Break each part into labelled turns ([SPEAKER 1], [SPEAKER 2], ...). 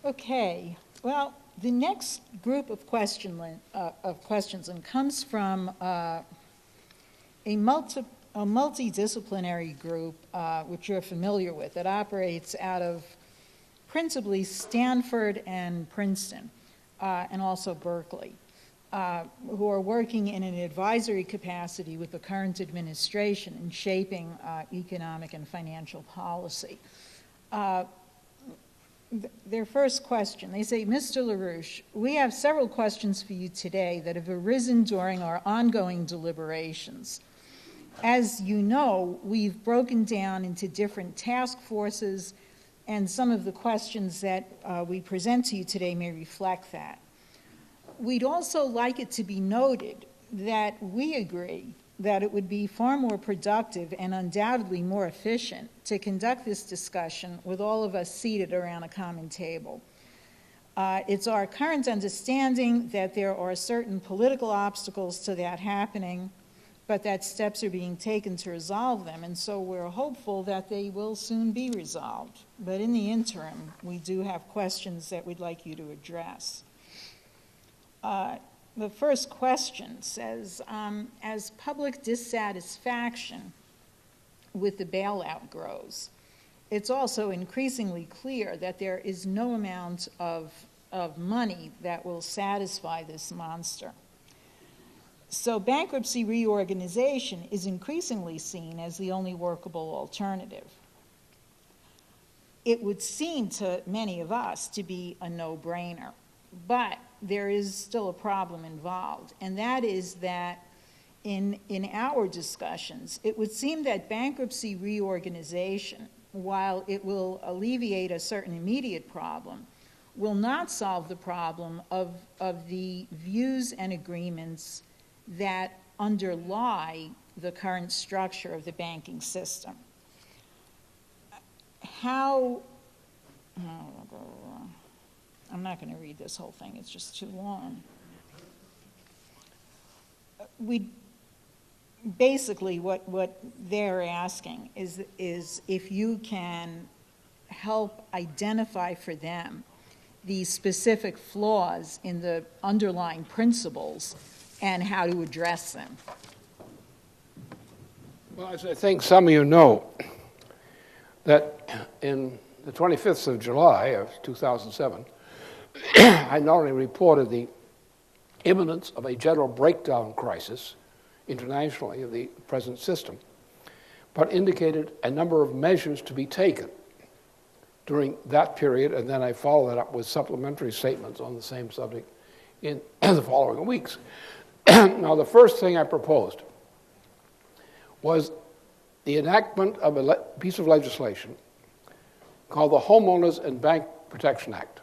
[SPEAKER 1] Okay, well, the next group of questions comes from a multidisciplinary group, which you're familiar with, that operates out of principally Stanford and Princeton, and also Berkeley, who are working in an advisory capacity with the current administration in shaping economic and financial policy. Their first question, they say, Mr. LaRouche, we have several questions for you today that have arisen during our ongoing deliberations. As you know, we've broken down into different task forces, and some of the questions that we present to you today may reflect that. We'd also like it to be noted that we agree that it would be far more productive and undoubtedly more efficient to conduct this discussion with all of us seated around a common table. It's our current understanding that there are certain political obstacles to that happening, but that steps are being taken to resolve them, and so we're hopeful that they will soon be resolved. But in the interim, we do have questions that we'd like you to address. The first question says, as public dissatisfaction with the bailout grows, it's also increasingly clear that there is no amount of money that will satisfy this monster. So bankruptcy reorganization is increasingly seen as the only workable alternative. It would seem to many of us to be a no-brainer, but there is still a problem involved, and that is that in our discussions, it would seem that bankruptcy reorganization, while it will alleviate a certain immediate problem, will not solve the problem of the views and agreements that underlie the current structure of the banking system. I'm not going to read this whole thing, it's just too long. Basically, what they're asking is if you can help identify for them the specific flaws in the underlying principles and how to address them.
[SPEAKER 2] Well, as I think some of you know, that in the 25th of July of 2007, I not only reported the imminence of a general breakdown crisis internationally of the present system, but indicated a number of measures to be taken during that period, and then I followed that up with supplementary statements on the same subject in the following weeks. Now, the first thing I proposed was the enactment of a piece of legislation called the Homeowners and Bank Protection Act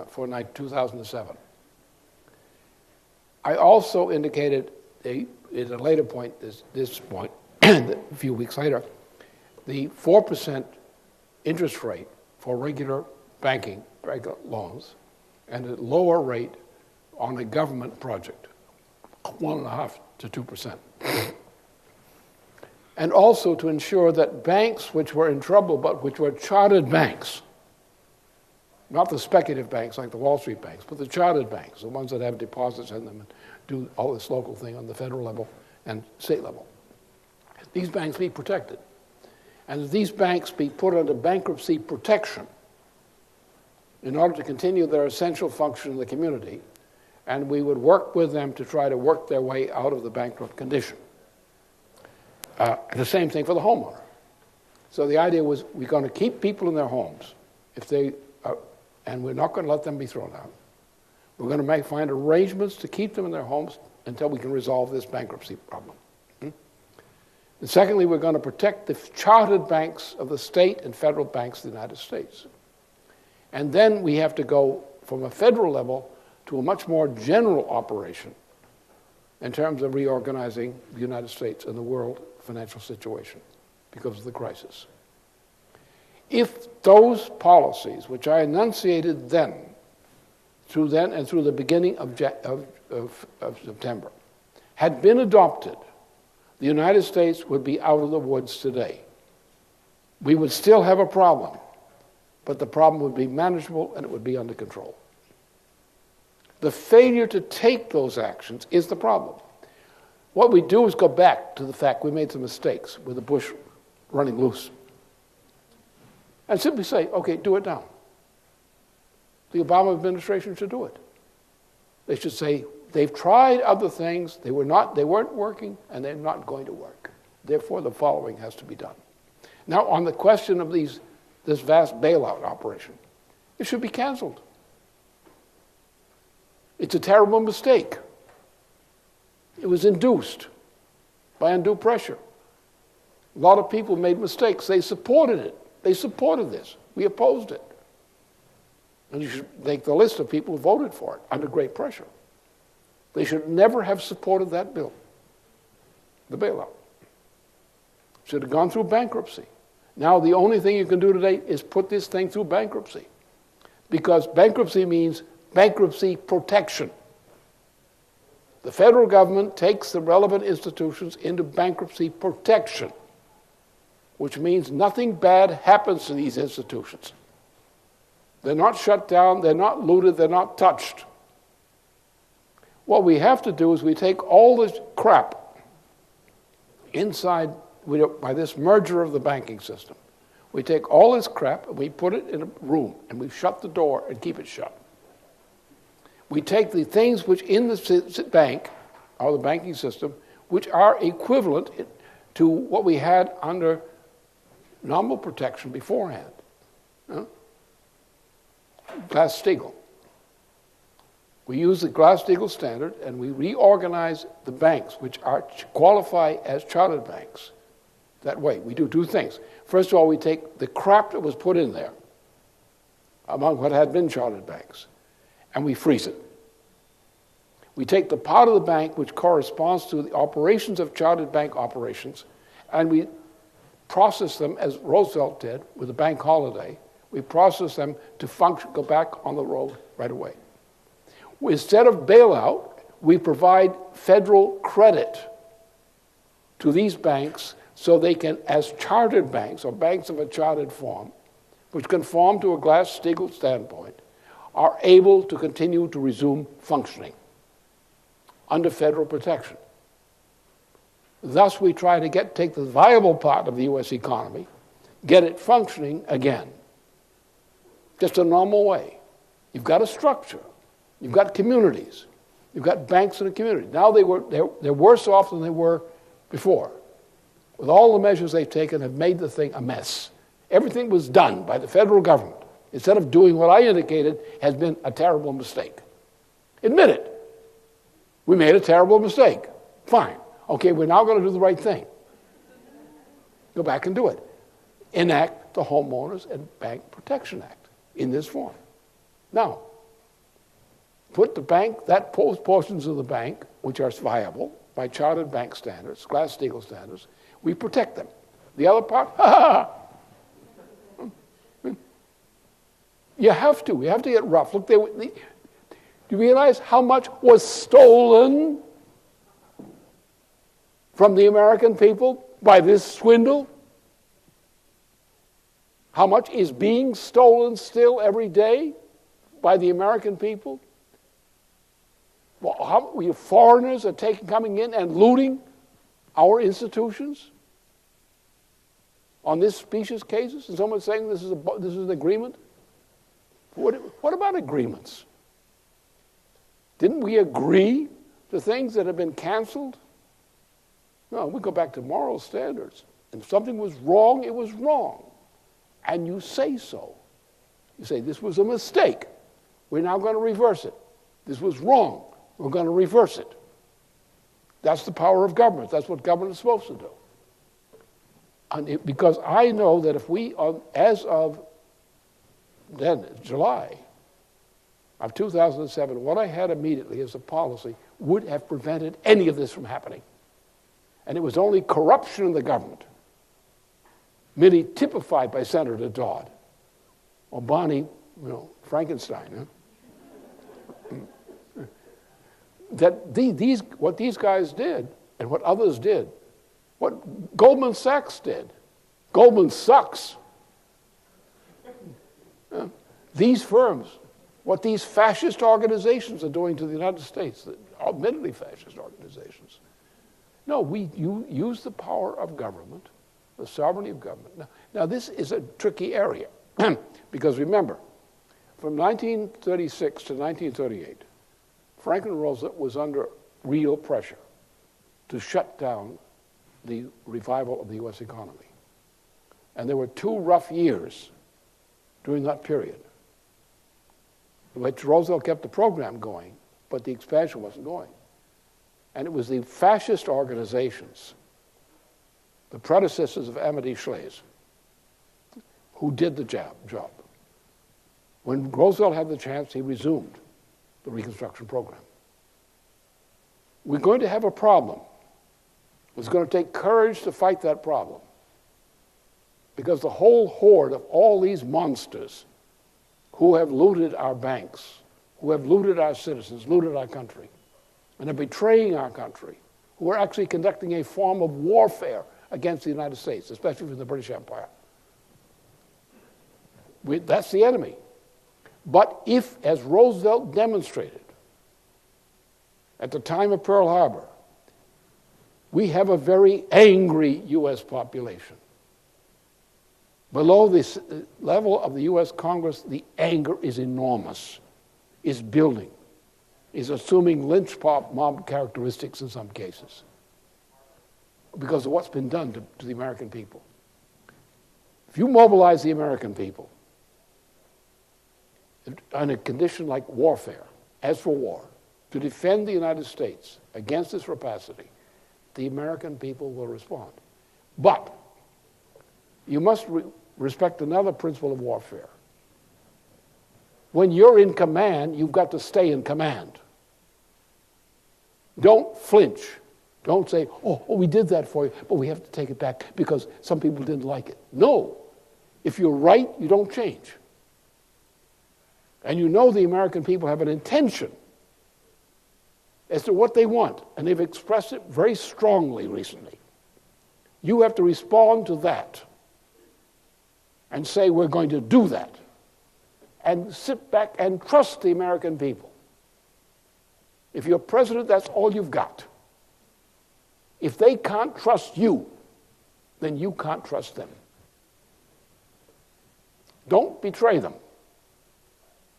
[SPEAKER 2] for 2007. I also indicated at a later point, this point, a few weeks later, the 4% interest rate for regular banking loans and a lower rate on a government project, 1.5% to 2%. And also to ensure that banks which were in trouble, but which were chartered banks, not the speculative banks like the Wall Street banks, but the chartered banks, the ones that have deposits in them and do all this local thing on the federal level and state level. These banks be protected. And these banks be put under bankruptcy protection in order to continue their essential function in the community, and we would work with them to try to work their way out of the bankrupt condition. The same thing for the homeowner. So the idea was we're going to keep people in their homes if they are, and we're not going to let them be thrown out. We're going to find arrangements to keep them in their homes until we can resolve this bankruptcy problem. And secondly, we're going to protect the chartered banks of the state and federal banks of the United States. And then we have to go from a federal level to a much more general operation in terms of reorganizing the United States and the world financial situation because of the crisis. If those policies, which I enunciated then through the beginning of September, had been adopted, the United States would be out of the woods today. We would still have a problem, but the problem would be manageable and it would be under control. The failure to take those actions is the problem. What we do is go back to the fact we made some mistakes with the Bush running loose. And simply say, okay, do it now. The Obama administration should do it. They should say, they've tried other things, they weren't working, and they're not going to work. Therefore, the following has to be done. Now, on the question of this vast bailout operation, it should be canceled. It's a terrible mistake. It was induced by undue pressure. A lot of people made mistakes. They supported it. They supported this. We opposed it. And you should make the list of people who voted for it under great pressure. They should never have supported that bill, the bailout. Should have gone through bankruptcy. Now the only thing you can do today is put this thing through bankruptcy, because bankruptcy means bankruptcy protection. The federal government takes the relevant institutions into bankruptcy protection, which means nothing bad happens to these institutions. They're not shut down, they're not looted, they're not touched. What we have to do is we take all this crap inside, by this merger of the banking system. We take all this crap and we put it in a room and we shut the door and keep it shut. We take the things which in the bank, or the banking system, which are equivalent to what we had under nominal protection beforehand. Glass-Steagall. We use the Glass-Steagall standard and we reorganize the banks which qualify as chartered banks. That way, we do two things. First of all, we take the crap that was put in there among what had been chartered banks, and we freeze it. We take the part of the bank which corresponds to the operations of chartered bank operations, and we process them as Roosevelt did with the bank holiday. We process them to function, go back on the road right away. Instead of bailout, we provide federal credit to these banks so they can, as chartered banks or banks of a chartered form, which conform to a Glass-Steagall standpoint, are able to continue to resume functioning under federal protection. Thus, we try to take the viable part of the U.S. economy, get it functioning again. Just a normal way. You've got a structure. You've got communities. You've got banks in a community. Now they're worse off than they were before. With all the measures they've taken, have made the thing a mess. Everything was done by the federal government, instead of doing what I indicated has been a terrible mistake. Admit it. We made a terrible mistake. Fine. Okay, we're now going to do the right thing. Go back and do it. Enact the Homeowners and Bank Protection Act in this form. Now, put the bank, portions of the bank which are viable by chartered bank standards, Glass-Steagall standards, we protect them. The other part, you have to get rough. Look, do you realize how much was stolen from the American people by this swindle? How much is being stolen still every day by the American people? Well, how foreigners are coming in and looting our institutions on this specious cases? And someone's saying this is an agreement? What about agreements? Didn't we agree to things that have been canceled? No, we go back to moral standards. And if something was wrong, it was wrong. And you say so. You say, this was a mistake. We're now going to reverse it. This was wrong. We're going to reverse it. That's the power of government. That's what government is supposed to do. And because I know that if we, as of then, July of 2007, what I had immediately as a policy would have prevented any of this from happening. And it was only corruption in the government, merely typified by Senator Dodd or Bonnie, Frankenstein. That what these guys did and what others did, what Goldman Sachs did. Goldman sucks. These firms, what these fascist organizations are doing to the United States, admittedly fascist organizations. No, you use the power of government, the sovereignty of government. Now this is a tricky area because remember, from 1936 to 1938, Franklin Roosevelt was under real pressure to shut down the revival of the U.S. economy. And there were 2 rough years during that period, in which Roosevelt kept the program going, but the expansion wasn't going. And it was the fascist organizations, the predecessors of Amity Schley's, who did the job. When Roosevelt had the chance, he resumed the Reconstruction program. We're going to have a problem. It's going to take courage to fight that problem, because the whole horde of all these monsters who have looted our banks, who have looted our citizens, looted our country, and are betraying our country, who are actually conducting a form of warfare against the United States, especially from the British Empire. That's the enemy. But if, as Roosevelt demonstrated at the time of Pearl Harbor, we have a very angry U.S. population. Below this level of the U.S. Congress, the anger is enormous, is building, is assuming lynch mob characteristics in some cases because of what's been done to the American people. If you mobilize the American people in a condition like warfare, as for war, to defend the United States against this rapacity, the American people will respond. But you must respect another principle of warfare. When you're in command, you've got to stay in command. Don't flinch. Don't say, oh, we did that for you, but we have to take it back because some people didn't like it. No. If you're right, you don't change. And you know the American people have an intention as to what they want, and they've expressed it very strongly recently. You have to respond to that and say, we're going to do that, and sit back and trust the American people. If you're president, that's all you've got. If they can't trust you, then you can't trust them. Don't betray them.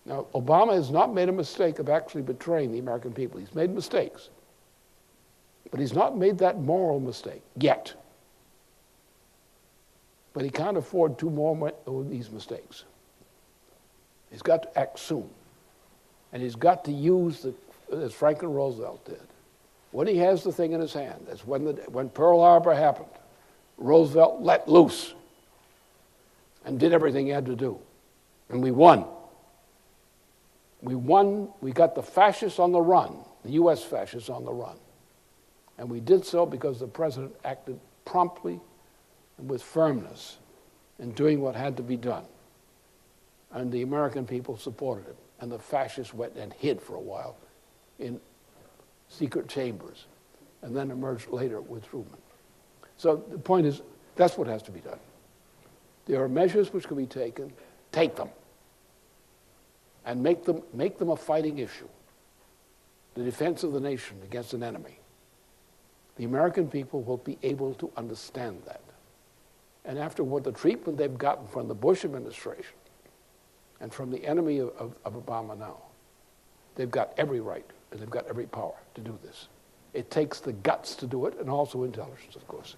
[SPEAKER 2] Now, Obama has not made a mistake of actually betraying the American people. He's made mistakes. But he's not made that moral mistake yet. But he can't afford 2 more of these mistakes. He's got to act soon. And he's got to use, as Franklin Roosevelt did, when he has the thing in his hand, as when Pearl Harbor happened, Roosevelt let loose and did everything he had to do. And we won. We won. We got the fascists on the run, the U.S. fascists on the run. And we did so because the president acted promptly and with firmness in doing what had to be done. And the American people supported him. And the fascists went and hid for a while in secret chambers and then emerged later with Truman. So the point is, that's what has to be done. There are measures which can be taken. Take them. And make them a fighting issue. The defense of the nation against an enemy. The American people will be able to understand that. And after what the treatment they've gotten from the Bush administration and from the enemy of Obama now, they've got every right and they've got every power to do this. It takes the guts to do it and also intelligence, of course.